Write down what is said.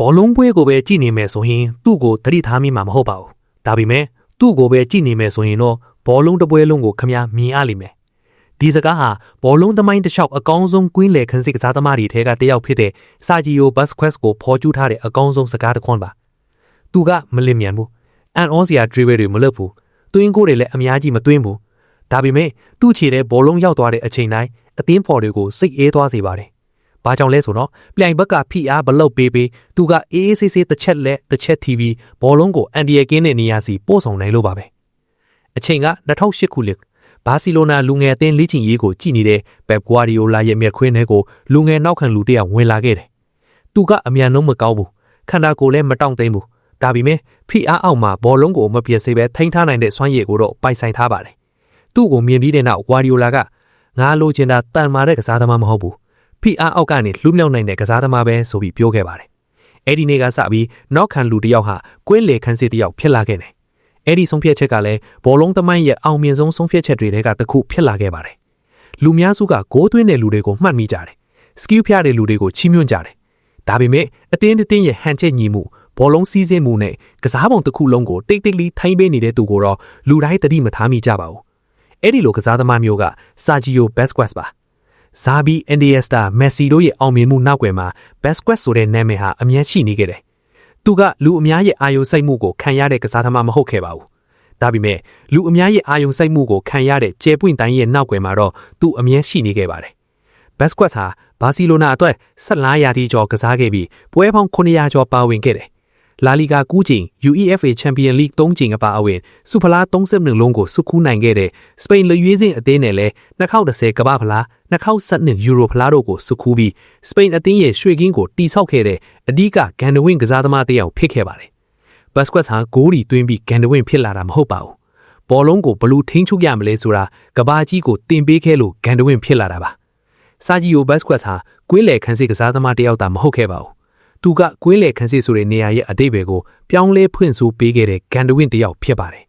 ဘောလုံးပွဲကိုပဲကြည့်နေမယ်ဆိုရင်သူ့ကိုသတိထားမိမှာမဟုတ်ပါဘူး။ဒါပေမဲ့သူ့ကိုပဲကြည့်နေမယ်ဆိုရင်တော့ဘောလုံးတစ်ပွဲလုံးကိုခမမြင်ရလိမ့်မယ်။ဒီစကားဟာဘောလုံးသမိုင်းတစ်လျှောက်အကောင်းဆုံးကွင်းလယ်ခန်းစစ်ကစားသမားတွေထဲကတယောက်ဖြစ်တဲ့ဆာဂျီယိုဘတ်စကွက်စ်ကိုဖော်ကျူးထားတဲ့အကောင်းဆုံးစကားတစ်ခွန်းပါ။သူကမလင်မြန်ဘူး။အန်အောစရာဒရီဘယ်တွေမလုပ်ဘူး။သွင်းကိုတွေလည်းအများကြီးမသွင်းဘူး။ဒါပေမဲ့သူ့ခြေထဲဘောလုံးရောက်သွားတဲ့အချိန်တိုင်းအသင်းဖော်တွေကိုစိတ်အေးသွားစေပါတယ်။ဘာကြောင့်လဲဆိုတော့ပြိုင်ဘက်ကဖိအားဘလောက်ပေးသူကအေးအေးဆေးဆေးတစ်ချက်လက်တစ်ချက်တီးပြီးဘောလုံးကိုအန်ဒီယကင်းတဲ့နေရာစီပို့ဆောင်နိုင်လို့ပါပဲအချိန်က2008ခုနှစ်ဘာစီလိုနာလူငယ်အသင်းလေ့ကျင့်ရေးကိုကြည်နေတဲ့ပက်ဂွာဒီယိုလာရဲ့မျက်ခွင်းထဲကိုလူငယ်နောက်ခံလူတစ်ယောက်ဝင်လာခဲ့တယ်သူကအမြန်နှုံးမကောင်းဘူးခန္ဓာကိုယ်လည်းမတောင့်သိမ်းဘူးဒါပေမဲ့ဖိအားအောက်မှာဘောလုံးကိုမပြည့်စေပဲထိန်းထားနိုင်တဲ့စွမ်းရည်ကိုတော့ပိုင်ဆိုင်ထားပါတယ်သူ့ကိုမြင်ပြီးတဲ့နောက်ဂွာဒီယိုလာကငါလိုချင်တာတန်မာတဲ့ကစားသမားမဟုတ်ဘူးဖိအားအောက်ကနေလှူးမြောက်နိုင်တဲ့ကစားသမားပဲဆိုပြီးပြောခဲ့ပါတယ်။အဲ့ဒီနေ့ကစပြီးနောက်ခံလူတစ်ယောက်ဟာကွင်းလေခန်းစစ်တစ်ယောက်ဖြစ်လာခဲ့တယ်။အဲ့ဒီဆုံးဖြတ်ချက်ကလည်းဘောလုံးသမိုင်းရဲ့အောင်မြင်ဆုံးဆုံးဖြတ်ချက်တွေထဲကတစ်ခုဖြစ်လာခဲ့ပါတယ်။လူများစုကဂိုးသွင်းတဲ့လူတွေကိုမှတ်မိကြတယ်။စကီးဖျားတဲ့လူတွေကိုချီးမြှောက်ကြတယ်။ဒါပေမဲ့အသင်းတစ်သင်းရဲ့ဟန်ချက်ညီမှုဘောလုံးစီးဆင်းမှုနဲ့ကစားပုံတစ်ခုလုံးကိုတိတ်တိတ်လေးထိုင်းပေးနေတဲ့သူကိုတော့လူတိုင်းသတိမထားမိကြပါဘူး။အဲ့ဒီလိုကစားသမားမျိုးကဆာဂျီယိုဘက်စကွက်စ်ပါဇာဘီအန်ဒီယက်စတာမက်ဆီတို့ရဲ့အောင်မြင်မှုနောက်ွယ်မှာဘက်စကွက်ဆိုတဲ့နာမည်ဟာအမြဲရှိနေခဲ့တယ်။သူကလူအများရဲ့အာယုံစိုက်မှုကိုခံရတဲ့ကစားသမားမဟုတ်ခဲ့ပါဘူး။ဒါပေမဲ့လူအများရဲ့အာယုံစိုက်မှုကိုခံရတဲ့ကျဲပွင့်တိုင်းရဲ့နောက်ွယ်မှာတော့သူအမြဲရှိနေခဲ့ပါတယ်။ဘက်စကွက်ဟာဘာစီလိုနာအတွက်15ရာသီကျော်ကစားခဲ့ပြီးပွဲပေါင်း900ကျော်ပါဝင်ခဲ့တယ်။လာလီဂါ9ကြိမ် UEFA Champions League 3ကြိမ်အပါအဝင်စူဖလား32လုံးကိုစုခူးနိုင်ခဲ့တဲ့စပိန်လူရွေးစင်အသင်းနဲ့လည်း2010ကမ္ဘာဖလား2012ယူရိုဖလားတို့ကိုစုခူးပြီးစပိန်အသင်းရဲ့ရွှေကင်းကိုတိဆောက်ခဲ့တဲ့အဓိကဂန်ဒဝင်းကစားသမားတစ်ယောက်ဖြစ်ခဲ့ပါတယ်။ဘတ်စကွက်ဟာဂိုးရီသွင်းပြီးဂန်ဒဝင်းဖြစ်လာတာမဟုတ်ပါဘူး။ဘောလုံးကိုဘလို့ထိန်းချုပ်ရမလဲဆိုတာကဘာကြီးကိုတင်ပေးခဲ့လို့ဂန်ဒဝင်းဖြစ်လာတာပါ။ဆာဂျီယိုဘတ်စကွက်ဟာကွင်းလယ်ခန်းစစ်ကစားသမားတစ်ယောက်သာမဟုတ်ခဲ့ပါဘူး။သူကကွင်းလေခန်းစစ်ဆိုတဲ့နေရာရဲ့အတိတ်ပဲကိုပြောင်းလဲဖွင့်ဆိုပေးခဲ့တဲ့ဂန်ဒဝင်းတစ်ယောက်ဖြစ်ပါတယ်